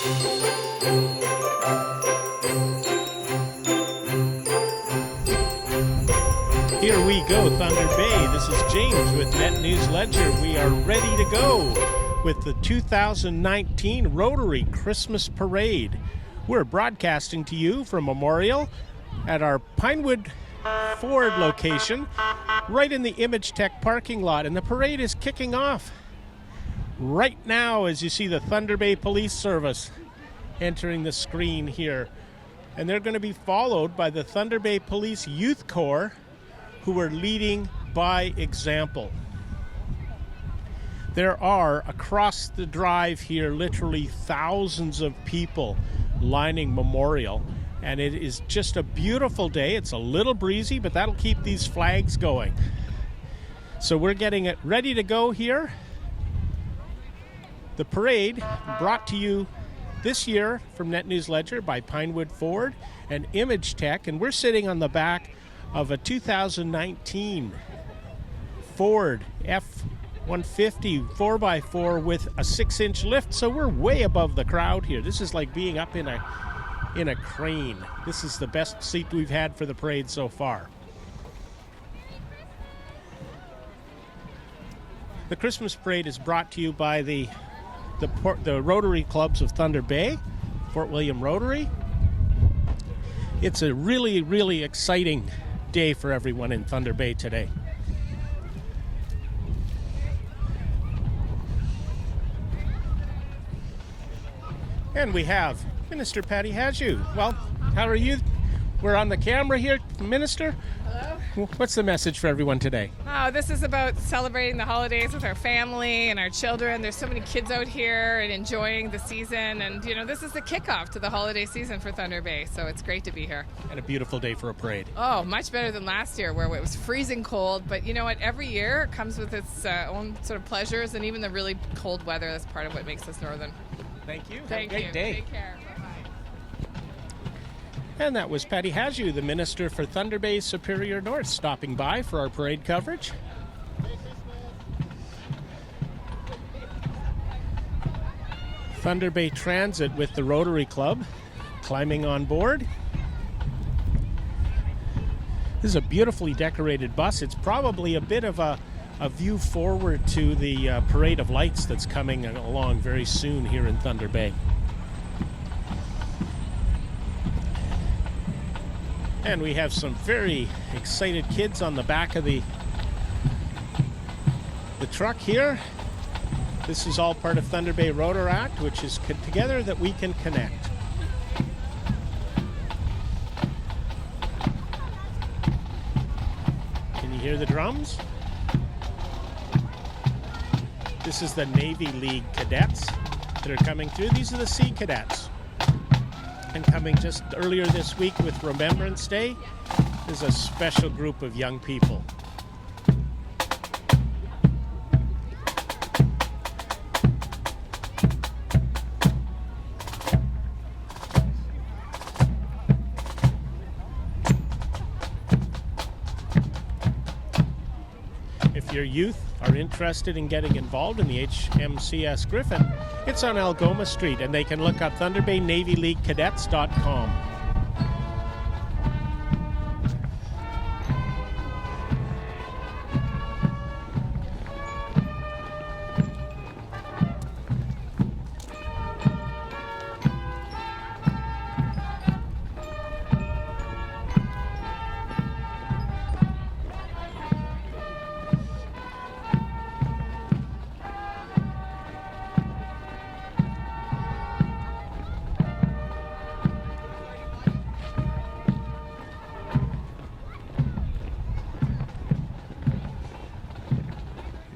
Here we go, Thunder Bay. This is James with NetNewsLedger. We are ready to go with the 2019 Rotary Christmas Parade. We're broadcasting to you from Memorial at our Pinewood Ford location, right in the Imagtech parking lot, and the parade is kicking off right now as you see the Thunder Bay Police Service entering the screen here. And they're going to be followed by the Thunder Bay Police Youth Corps, who are leading by example. There are, across the drive here, literally thousands of people lining Memorial, and it is just a beautiful day. It's a little breezy, but that'll keep these flags going. So we're getting it ready to go here. The parade brought to you this year from NetNewsLedger by Pinewood Ford and Imagtech, and we're sitting on the back of a 2019 Ford F-150 4x4 with a 6-inch lift, so we're way above the crowd here. This is like being up in a crane. This is the best seat we've had for the parade so far. The Christmas Parade is brought to you by the Rotary Clubs of Thunder Bay, Fort William Rotary. It's a really, really exciting day for everyone in Thunder Bay today. And we have Minister Patty Haju. Well, how are you? We're on the camera here, Minister. Hello. What's the message for everyone today? Oh, this is about celebrating the holidays with our family and our children. There's so many kids out here and enjoying the season. And, you know, this is the kickoff to the holiday season for Thunder Bay. So it's great to be here. And a beautiful day for a parade. Oh, much better than last year where it was freezing cold. But you know what? Every year it comes with its own sort of pleasures. And even the really cold weather, that's part of what makes us northern. Thank you. Thank Have a great day. Take care. Bye-bye. And that was Patty Haju, the Minister for Thunder Bay Superior North, stopping by for our parade coverage. Thunder Bay Transit with the Rotary Club climbing on board. This is a beautifully decorated bus. It's probably a bit of a view forward to the parade of lights that's coming along very soon here in Thunder Bay. And we have some very excited kids on the back of the truck here. This is all part of Thunder Bay Rotaract, which is together that we can connect. Can you hear the drums? This is the Navy League Cadets that are coming through. These are the Sea Cadets. And coming just earlier this week with Remembrance Day is a special group of young people. If your youth are interested in getting involved in the HMCS Griffin, it's on Algoma Street, and they can look up ThunderBayNavyLeagueCadets.com.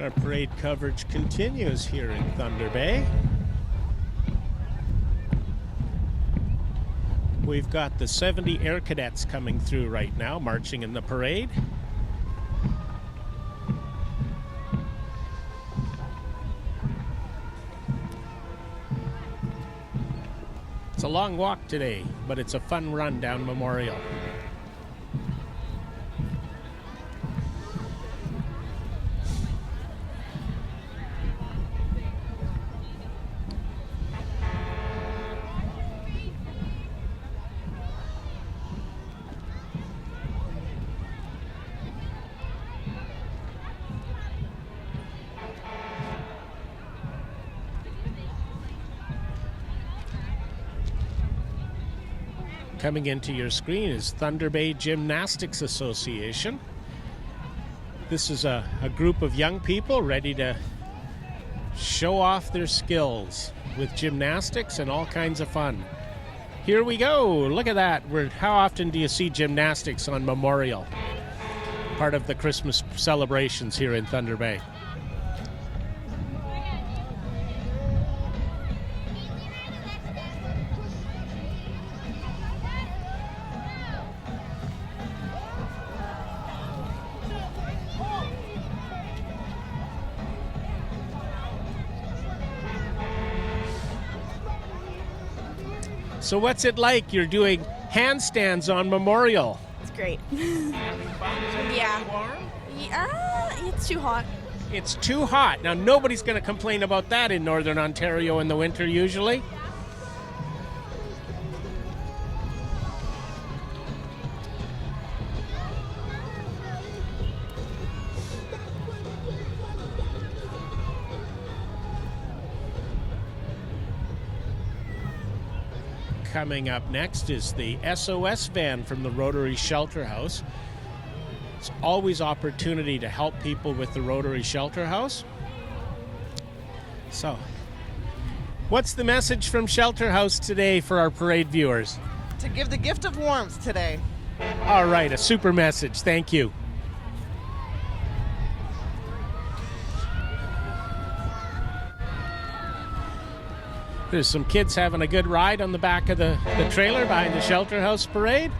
Our parade coverage continues here in Thunder Bay. We've got the 70 Air Cadets coming through right now, marching in the parade. It's a long walk today, but it's a fun run down Memorial. Coming into your screen is Thunder Bay Gymnastics Association. This is a group of young people ready to show off their skills with gymnastics and all kinds of fun. Here we go. Look at that. How often do you see gymnastics on Memorial? Part of the Christmas celebrations here in Thunder Bay. So what's it like? You're doing handstands on Memorial. It's great. Having fun? Is it Yeah. warm? Yeah, it's too hot. It's too hot. Now, nobody's going to complain about that in Northern Ontario in the winter usually. Coming up next is the SOS van from the Rotary Shelter House. It's always opportunity to help people with the Rotary Shelter House. So, what's the message from Shelter House today for our parade viewers? To give the gift of warmth today. All right, a super message. Thank you. There's some kids having a good ride on the back of the trailer behind the Shelter House Parade.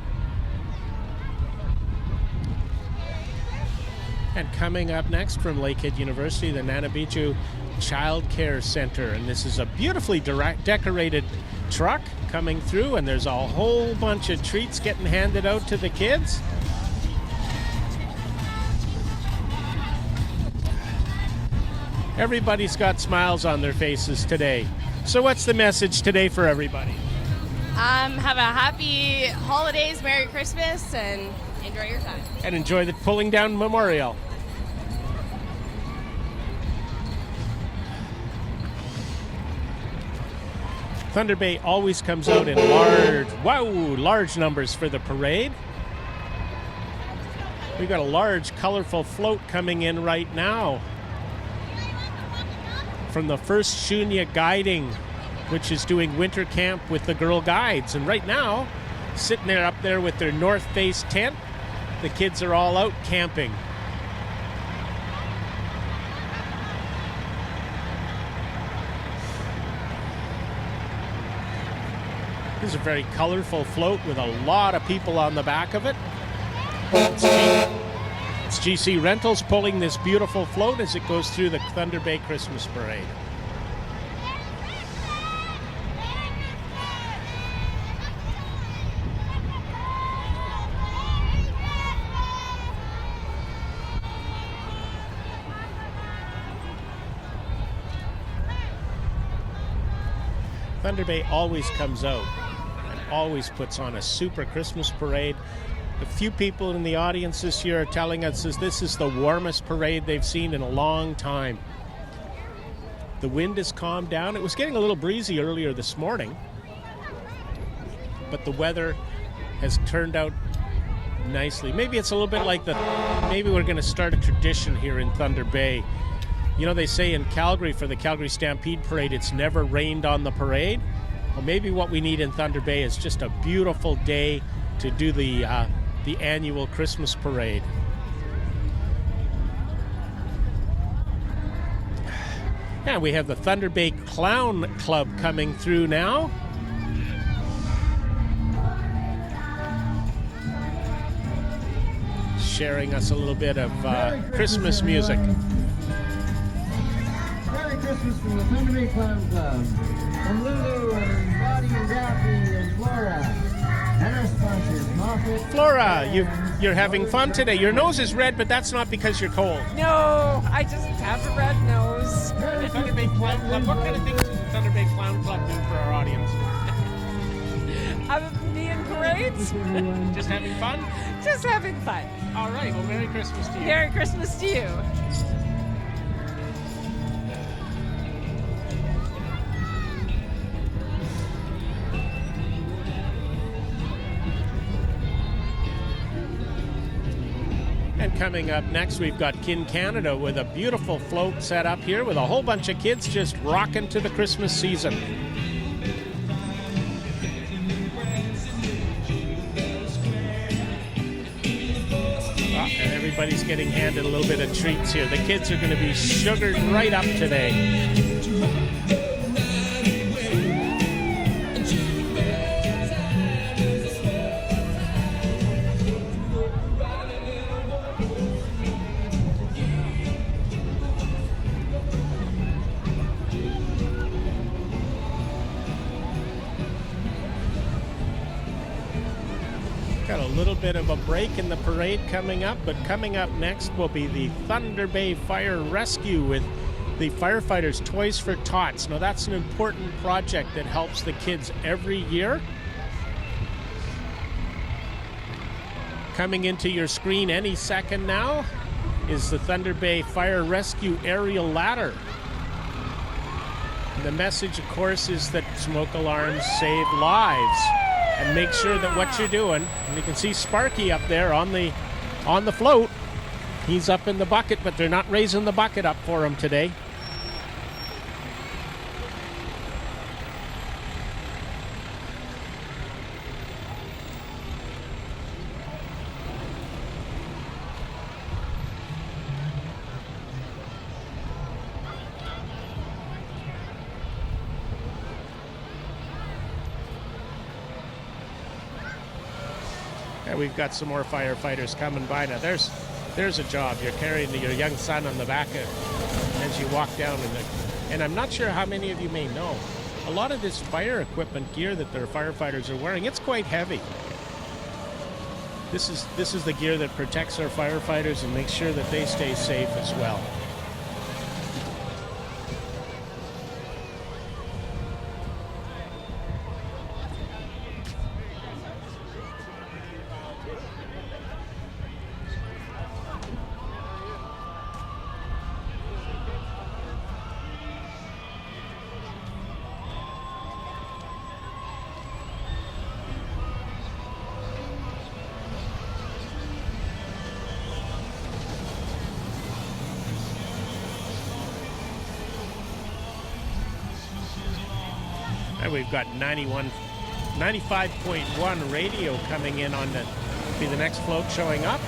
And coming up next from Lakehead University, the Nanabichu Childcare Center. And this is a beautifully decorated truck coming through, and there's a whole bunch of treats getting handed out to the kids. Everybody's got smiles on their faces today. So what's the message today for everybody? Have a happy holidays, Merry Christmas, and enjoy your time. And enjoy the pulling down Memorial. Thunder Bay always comes out in large numbers for the parade. We've got a large, colorful float coming in right now from the First Shunya Guiding, which is doing winter camp with the Girl Guides. And right now, sitting there up there with their north face tent, the kids are all out camping. This is a very colorful float with a lot of people on the back of it. It's GC Rentals pulling this beautiful float as it goes through the Thunder Bay Christmas Parade. Thunder Bay always comes out and always puts on a super Christmas parade. A few people in the audience this year are telling us that this is the warmest parade they've seen in a long time. The wind has calmed down. It was getting a little breezy earlier this morning, but the weather has turned out nicely. Maybe it's a little bit like maybe we're going to start a tradition here in Thunder Bay. You know, they say in Calgary for the Calgary Stampede Parade, it's never rained on the parade. Well, maybe what we need in Thunder Bay is just a beautiful day to do the annual Christmas parade. And we have the Thunder Bay Clown Club coming through now. Sharing us a little bit of Christmas music. Merry Christmas from the Thunder Bay Clown Club. From Lulu and Roddy and Daffy and Flora. And our sponsors, Moffat. Flora, you're having fun today. Your nose is red, but that's not because you're cold. No, I just have a red nose. The Thunder Bay Clown Club. What kind of things does the Thunder Bay Clown Club do for our audience? Being great. Just having fun? Just having fun. All right. Well, Merry Christmas to you. Merry Christmas to you. And coming up next, we've got Kin Canada with a beautiful float set up here with a whole bunch of kids just rocking to the Christmas season. And everybody's getting handed a little bit of treats here. The kids are going to be sugared right up today. Got a little bit of a break in the parade coming up, but coming up next will be the Thunder Bay Fire Rescue with the firefighters' Toys for Tots. Now that's an important project that helps the kids every year. Coming into your screen any second now is the Thunder Bay Fire Rescue aerial ladder. The message, of course, is that smoke alarms save lives. And make sure that what you're doing, and you can see Sparky up there on the float. He's up in the bucket, but they're not raising the bucket up for him today. We've got some more firefighters coming by now. There's a job. You're carrying your young son on the back as you walk down. And I'm not sure how many of you may know, a lot of this fire equipment gear that their firefighters are wearing, it's quite heavy. This is the gear that protects our firefighters and makes sure that they stay safe as well. We've got 95.1 radio coming in on the next float showing up.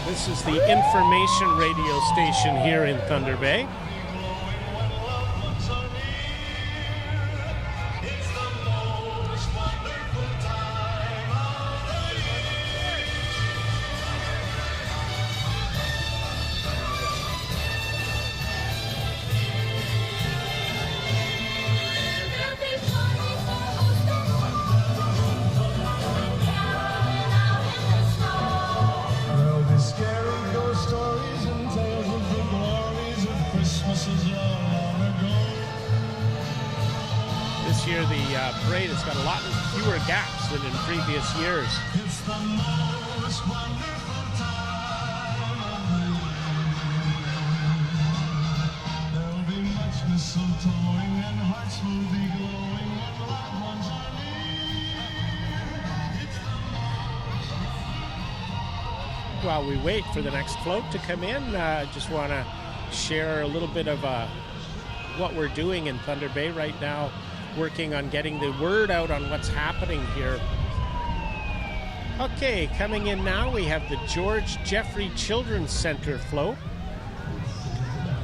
This is the information radio station here in Thunder Bay. This year the parade has got a lot fewer gaps than in previous years. It's the most wonderful time of the year. There'll be much mistletoeing and hearts will be glowing when loved ones are near. It's the most... While we wait for the next float to come in, I just want to share a little bit of what we're doing in Thunder Bay right now, working on getting the word out on what's happening here. Okay, coming in now, we have the George Jeffrey Children's Center float.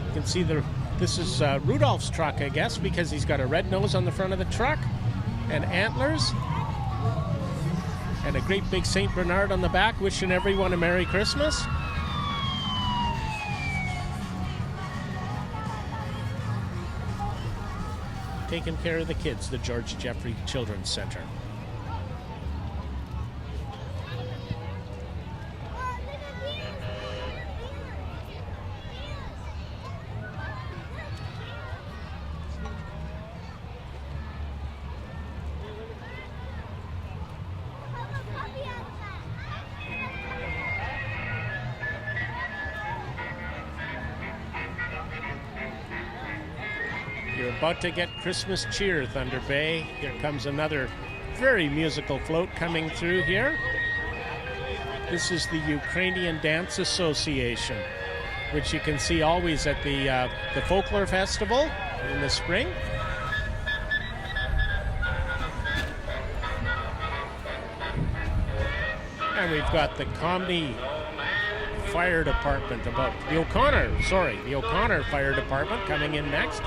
You can see this is Rudolph's truck, I guess, because he's got a red nose on the front of the truck and antlers and a great big St. Bernard on the back, wishing everyone a Merry Christmas. Taking care of the kids, the George Jeffrey Children's Center. You're about to get Christmas cheer, Thunder Bay. Here comes another very musical float coming through here. This is the Ukrainian Dance Association, which you can see always at the Folklore Festival in the spring. And we've got the Comedy Fire Department, the O'Connor Fire Department coming in next.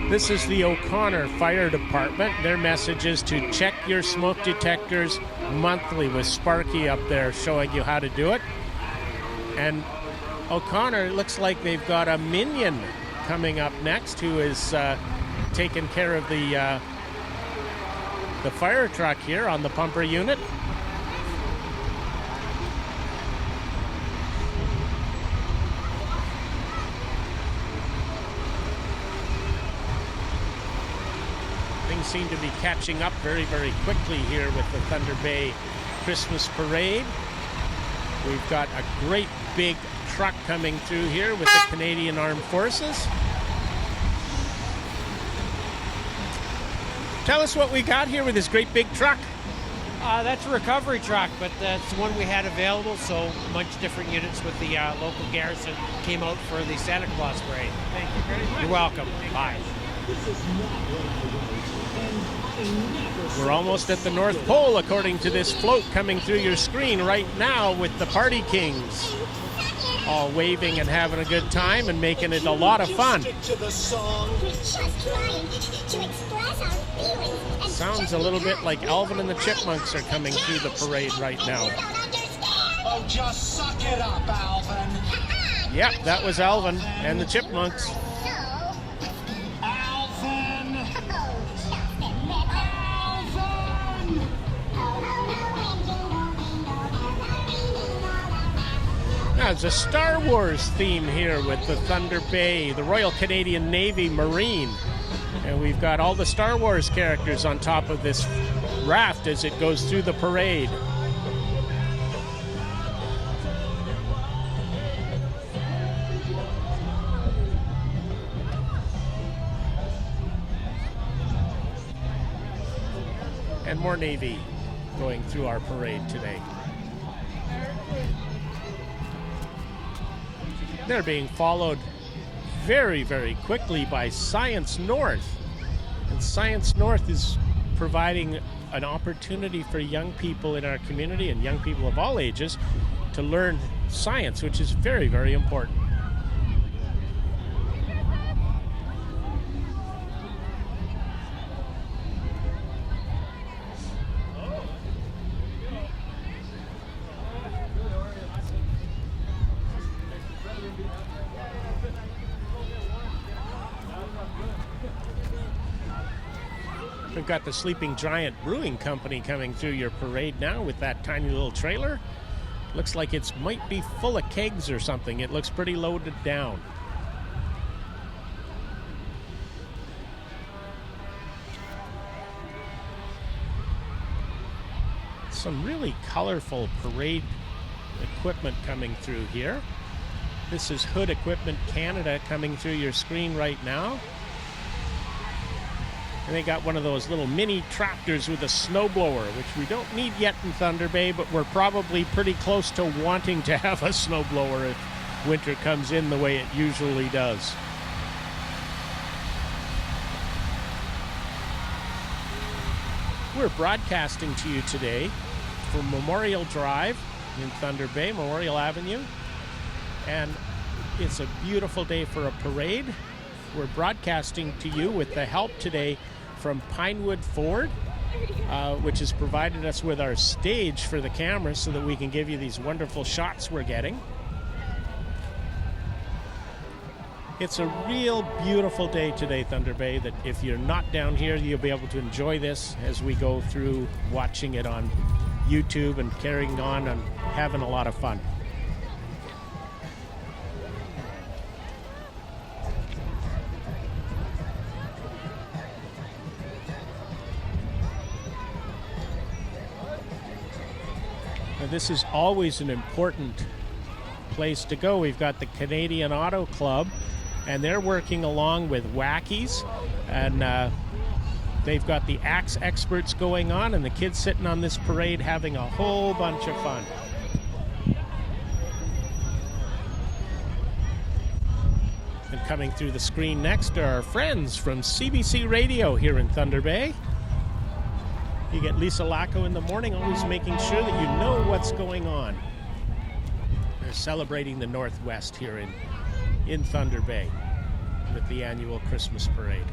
This is the O'Connor Fire Department. Their message is to check your smoke detectors monthly, with Sparky up there showing you how to do it. And O'Connor, looks like they've got a minion coming up next who is taking care of the fire truck here on the pumper unit. Things seem to be catching up very, very quickly here with the Thunder Bay Christmas Parade. We've got a great big truck coming through here with the Canadian Armed Forces. Tell us what we got here with this great big truck. That's a recovery truck, but that's the one we had available, so much different units with the local garrison came out for the Santa Claus Parade. Thank you very much. You're welcome. Bye. We're almost at the North Pole, according to this float coming through your screen right now, with the Party Kings all waving and having a good time and making it a lot of fun. Sounds a little bit like Alvin and the Chipmunks are coming through the parade right now. Oh, just suck it up, Alvin. Yep, that was Alvin and the Chipmunks. Now, there's a Star Wars theme here with the Thunder Bay, the Royal Canadian Navy Marine. And we've got all the Star Wars characters on top of this raft as it goes through the parade. And more Navy going through our parade today. They're being followed very, very quickly by Science North. And Science North is providing an opportunity for young people in our community and young people of all ages to learn science, which is very, very important. We've got the Sleeping Giant Brewing Company coming through your parade now with that tiny little trailer. Looks like it might be full of kegs or something. It looks pretty loaded down. Some really colorful parade equipment coming through here. This is Hood Equipment Canada coming through your screen right now. And they got one of those little mini tractors with a snowblower, which we don't need yet in Thunder Bay, but we're probably pretty close to wanting to have a snowblower if winter comes in the way it usually does. We're broadcasting to you today from Memorial Drive in Thunder Bay, Memorial Avenue. And it's a beautiful day for a parade. We're broadcasting to you with the help today from Pinewood Ford, which has provided us with our stage for the cameras so that we can give you these wonderful shots we're getting. It's a real beautiful day today, Thunder Bay, that if you're not down here, you'll be able to enjoy this as we go through watching it on YouTube and carrying on and having a lot of fun. This is always an important place to go. We've got the Canadian Auto Club and they're working along with Wackies, and they've got the axe experts going on, and the kids sitting on this parade having a whole bunch of fun. And coming through the screen next are our friends from CBC Radio here in Thunder Bay. You get Lisa Lacco in the morning, always making sure that you know what's going on. They're celebrating the Northwest here in Thunder Bay with the annual Christmas parade.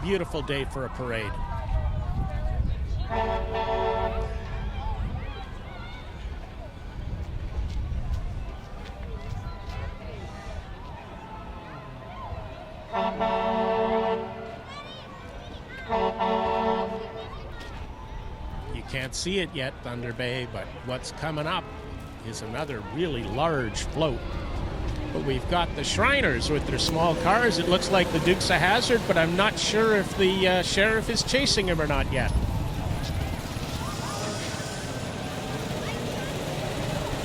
Beautiful day for a parade. You can't see it yet, Thunder Bay, but what's coming up is another really large float. But we've got the Shriners with their small cars. It looks like the Dukes of Hazzard, but I'm not sure if the sheriff is chasing him or not yet.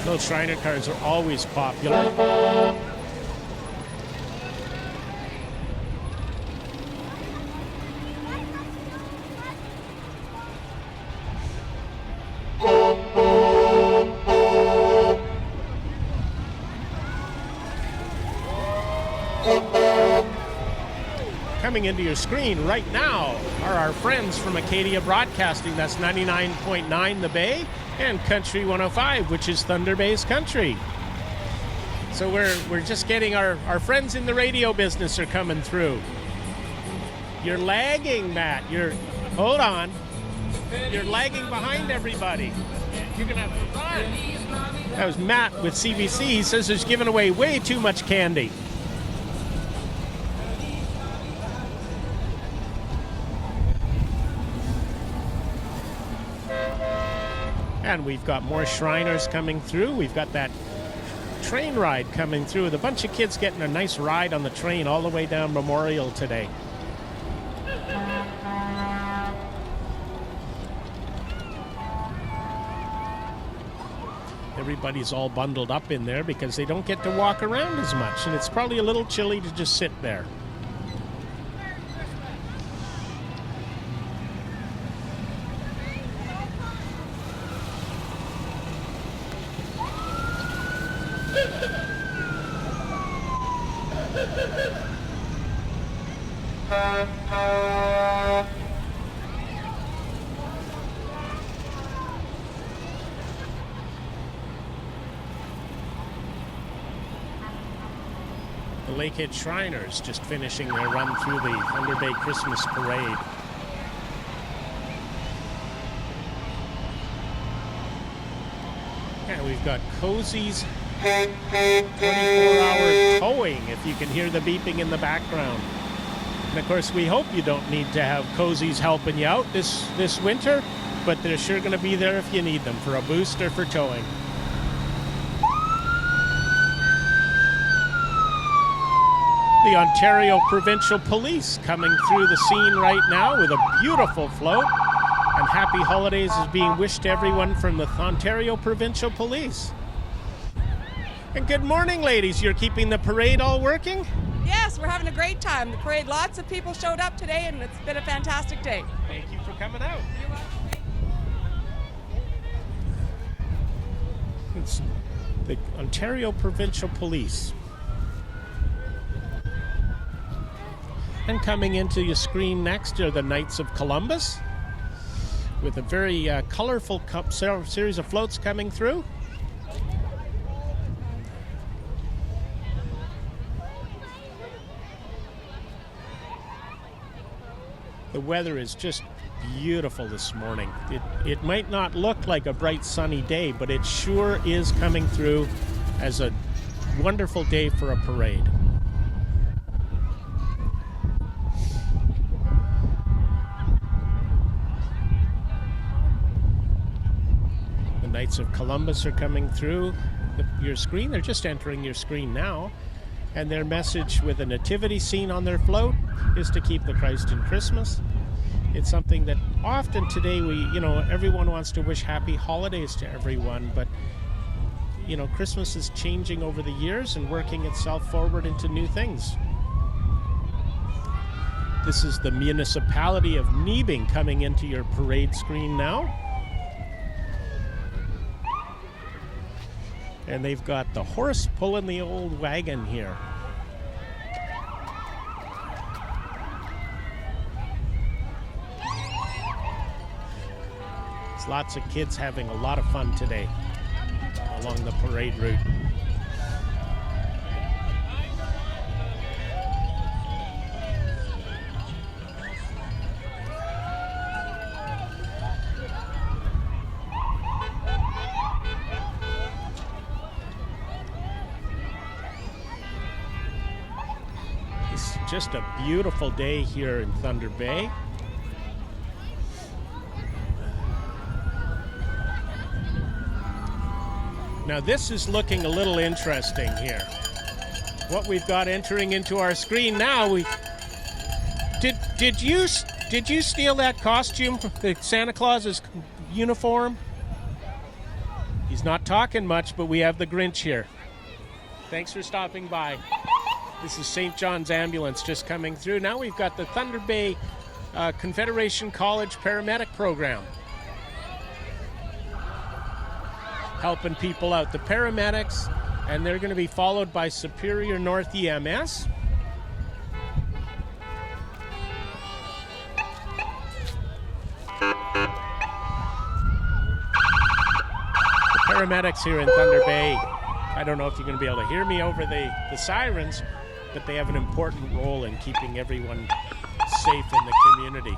Those Shriner cars are always popular. Coming into your screen right now are our friends from Acadia Broadcasting. That's 99.9 The Bay and Country 105, which is Thunder Bay's country. So we're just getting our friends in the radio business are coming through. You're lagging, Matt. Hold on. You're lagging behind everybody. You're gonna have to run. That was Matt with CBC. He says there's giving away way too much candy. And we've got more Shriners coming through. We've got that train ride coming through with a bunch of kids getting a nice ride on the train all the way down Memorial today. Everybody's all bundled up in there because they don't get to walk around as much, and it's probably a little chilly to just sit there. The Lakehead Shriners just finishing their run through the Thunder Bay Christmas Parade. And we've got Cozy's 24-hour towing, if you can hear the beeping in the background. And of course, we hope you don't need to have Cozy's helping you out this winter, but they're sure going to be there if you need them for a boost or for towing. The Ontario Provincial Police coming through the scene right now with a beautiful float, and happy holidays is being wished to everyone from the Ontario Provincial Police. And good morning, ladies. You're keeping the parade all working? Yes, we're having a great time. The parade, lots of people showed up today, and it's been a fantastic day. Thank you for coming out. It's the Ontario Provincial Police. And coming into your screen next are the Knights of Columbus with a very colorful series of floats coming through. The weather is just beautiful this morning. It might not look like a bright sunny day, but it sure is coming through as a wonderful day for a parade. The Knights of Columbus are coming through your screen. They're just entering your screen now. And their message with a nativity scene on their float is to keep the Christ in Christmas. it's something that often today everyone wants to wish happy holidays to everyone, but Christmas is changing over the years and working itself forward into new things. This is the municipality of Niebing coming into your parade screen now. And they've got the horse pulling the old wagon here. There's lots of kids having a lot of fun today along the parade route. It's just a beautiful day here in Thunder Bay. Now this is looking a little interesting here. What we've got entering into our screen now, did you steal that costume, the Santa Claus's uniform? He's not talking much, but we have the Grinch here. Thanks for stopping by. This is St. John's Ambulance just coming through. Now we've got the Thunder Bay Confederation College Paramedic Program helping people out. The paramedics, and they're going to be followed by Superior North EMS. The paramedics here in Thunder Bay, I don't know if you're going to be able to hear me over the sirens, but they have an important role in keeping everyone safe in the community.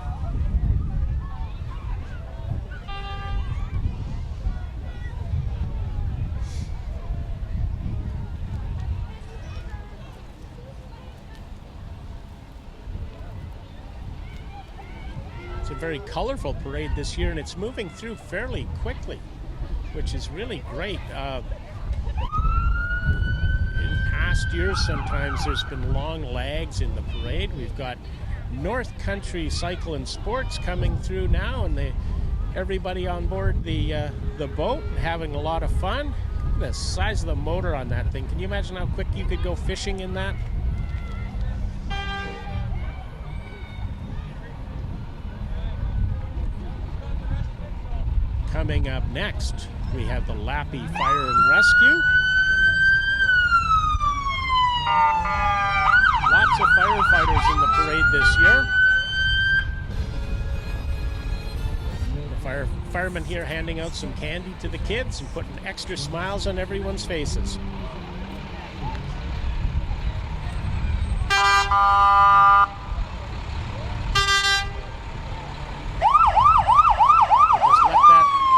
It's a very colorful parade this year, and it's moving through fairly quickly, which is really great. In past years, sometimes there's been long lags in the parade. We've got North Country Cycle and Sports coming through now, and everybody on board the boat having a lot of fun. Look at the size of the motor on that thing. Can you imagine how quick you could go fishing in that? Coming up next, we have the Lappy Fire and Rescue. Lots of firefighters in the parade this year. The firemen here handing out some candy to the kids and putting extra smiles on everyone's faces.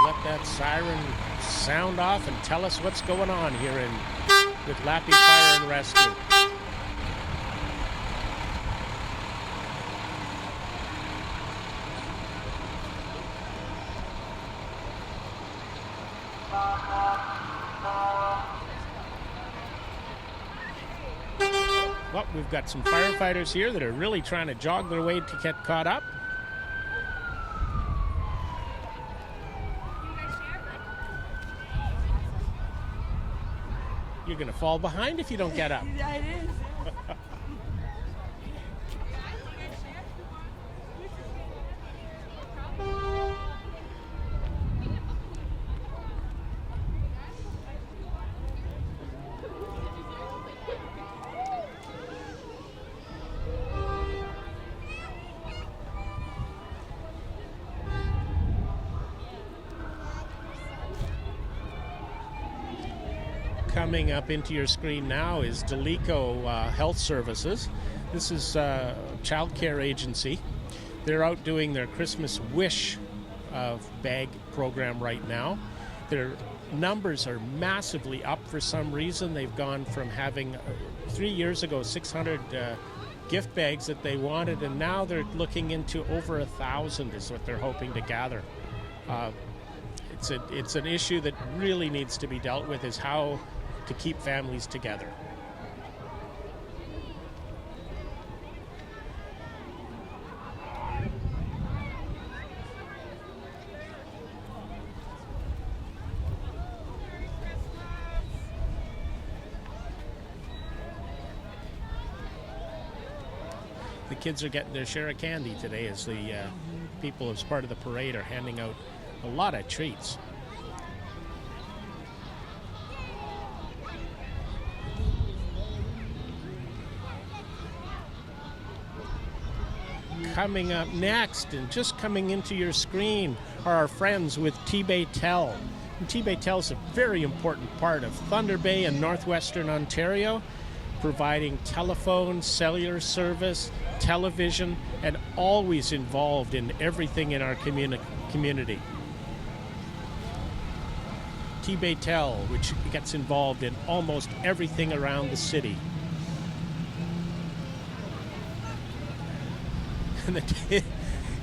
Let that siren sound off and tell us what's going on here with Lappy Fire and Rescue. Well, we've got some firefighters here that are really trying to jog their way to get caught up. You're going to fall behind if you don't get up. Yeah, it is. Coming up into your screen now is Delico Health Services. This is a childcare agency. They're out doing their Christmas Wish bag program right now. Their numbers are massively up for some reason. They've gone from having 3 years ago 600 gift bags that they wanted, and now they're looking into over 1,000 is what they're hoping to gather. It's an issue that really needs to be dealt with, is how to keep families together. the kids are getting their share of candy today as the people as part of the parade are handing out a lot of treats. Coming up next and just coming into your screen are our friends with T-Bay-Tel. T-Bay-Tel is a very important part of Thunder Bay and northwestern Ontario, providing telephone, cellular service, television, and always involved in everything in our community. T-Bay-Tel, which gets involved in almost everything around the city.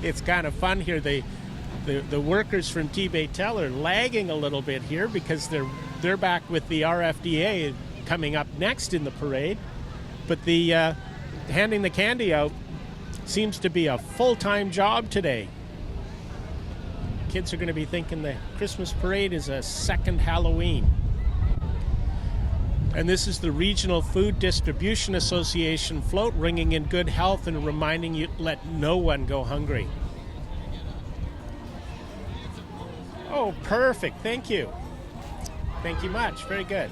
It's kind of fun here. The workers from T-Bay-Tel are lagging a little bit here because they're back with the RFDA coming up next in the parade. But the handing the candy out seems to be a full-time job today. Kids are going to be thinking the Christmas parade is a second Halloween. And this is the Regional Food Distribution Association float, ringing in good health and reminding you to let no one go hungry. Oh, perfect. Thank you. Thank you much. Very good.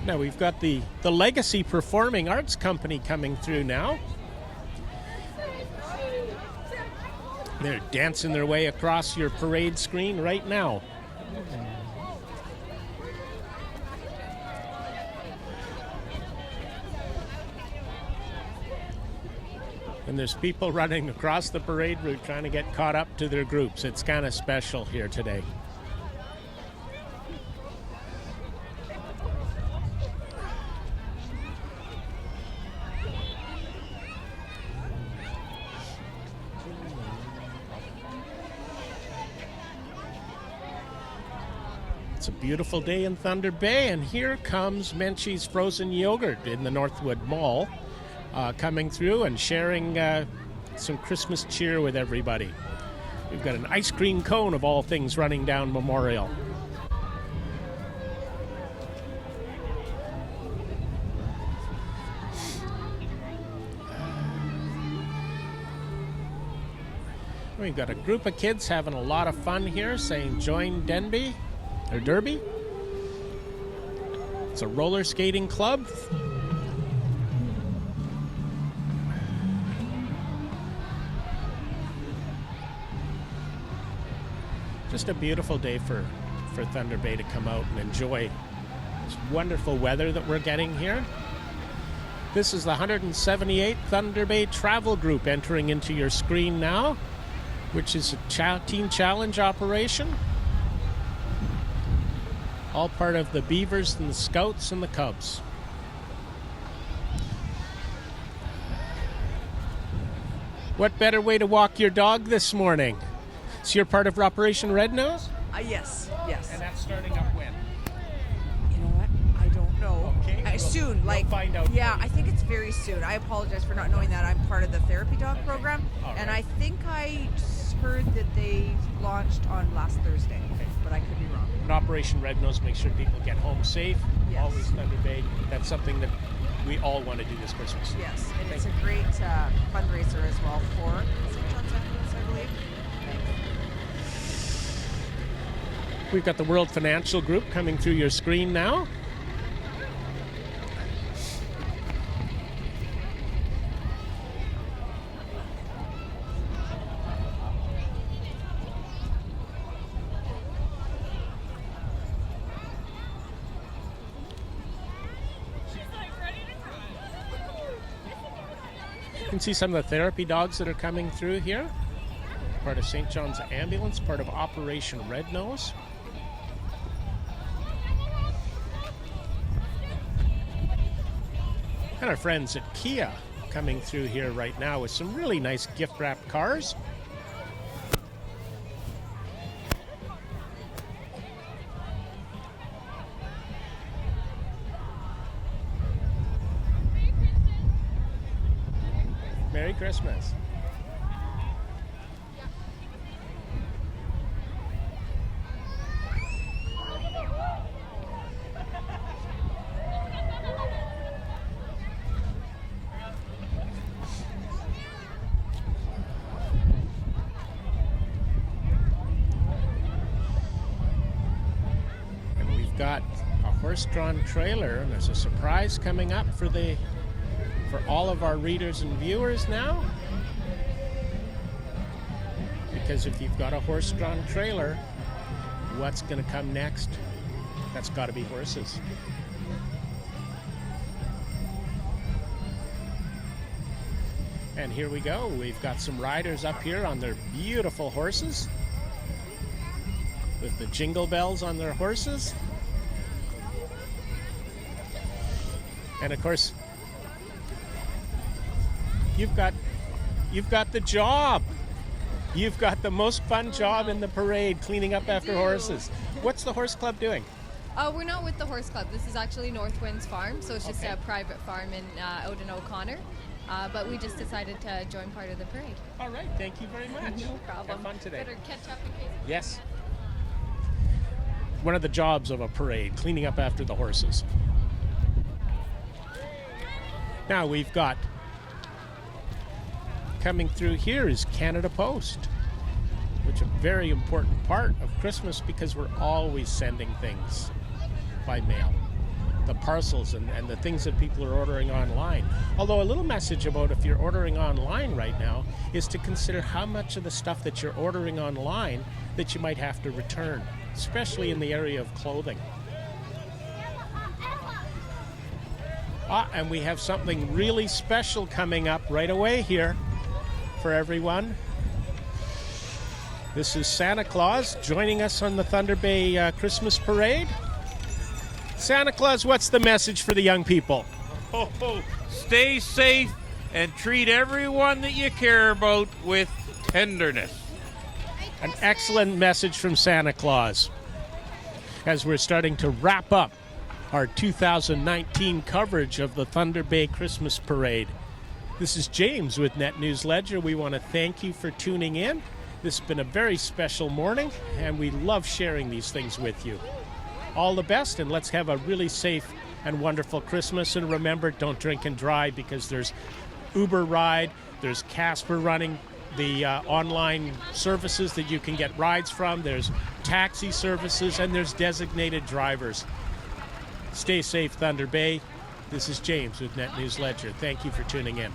Now we've got the Legacy Performing Arts Company coming through now. They're dancing their way across your parade screen right now. And there's people running across the parade route trying to get caught up to their groups. It's kind of special here today. It's a beautiful day in Thunder Bay, and here comes Menchie's Frozen Yogurt in the Northwood Mall, coming through and sharing some Christmas cheer with everybody. We've got an ice cream cone of all things running down Memorial. We've got a group of kids having a lot of fun here, saying join Denby. Or Derby. It's a roller skating club. Just a beautiful day for Thunder Bay to come out and enjoy this wonderful weather that we're getting here. This is the 178th Thunder Bay Travel Group entering into your screen now, which is a teen challenge operation. All part of the Beavers and the Scouts and the Cubs. What better way to walk your dog this morning? So you're part of Operation Red Nose? Yes. And that's starting up when? You know what? I don't know. Okay. Soon. We'll find out. Yeah, I think it's very soon. I apologize for not knowing that. I'm part of the therapy dog program. All and right. I think I heard that they launched on last Thursday. Okay. But I could be wrong. And Operation Red Nose makes sure people get home safe. Yes. Always Thunder Bay. That's something that we all want to do this Christmas. Yes, and Thank it's a great fundraiser as well for St. John's Ambulance, I believe. We've got the World Financial Group coming through your screen now. You can see some of the therapy dogs that are coming through here. Part of St. John's Ambulance, part of Operation Red Nose. And our friends at Kia coming through here right now with some really nice gift-wrapped cars. Merry Christmas. got a horse-drawn trailer, and there's a surprise coming up for all of our readers and viewers now. Because if you've got a horse-drawn trailer, what's going to come next? That's got to be horses. And here we go. We've got some riders up here on their beautiful horses, with the jingle bells on their horses. And of course, you've got the job. You've got the most fun job in the parade, cleaning up after horses. What's the horse club doing? We're not with the horse club. This is actually Northwind's farm, so it's just a private farm out in O'Connor. But we just decided to join part of the parade. All right, thank you very much. No problem. Have fun today. Better catch up in case. Yes. One of the jobs of a parade, cleaning up after the horses. Now we've got, coming through here is Canada Post, which is a very important part of Christmas because we're always sending things by mail. The parcels and the things that people are ordering online. Although a little message about if you're ordering online right now is to consider how much of the stuff that you're ordering online that you might have to return, especially in the area of clothing. And we have something really special coming up right away here for everyone. This is Santa Claus joining us on the Thunder Bay Christmas Parade. Santa Claus, what's the message for the young people? Stay safe and treat everyone that you care about with tenderness. An excellent message from Santa Claus as we're starting to wrap up our 2019 coverage of the Thunder Bay Christmas Parade. This is James with NetNewsLedger. We want to thank you for tuning in. This has been a very special morning, and we love sharing these things with you. All the best, and let's have a really safe and wonderful Christmas. And remember, don't drink and drive, because there's Uber Ride, there's Casper running the online services that you can get rides from, there's taxi services, and there's designated drivers. Stay safe, Thunder Bay. This is James with NetNewsLedger. Thank you for tuning in.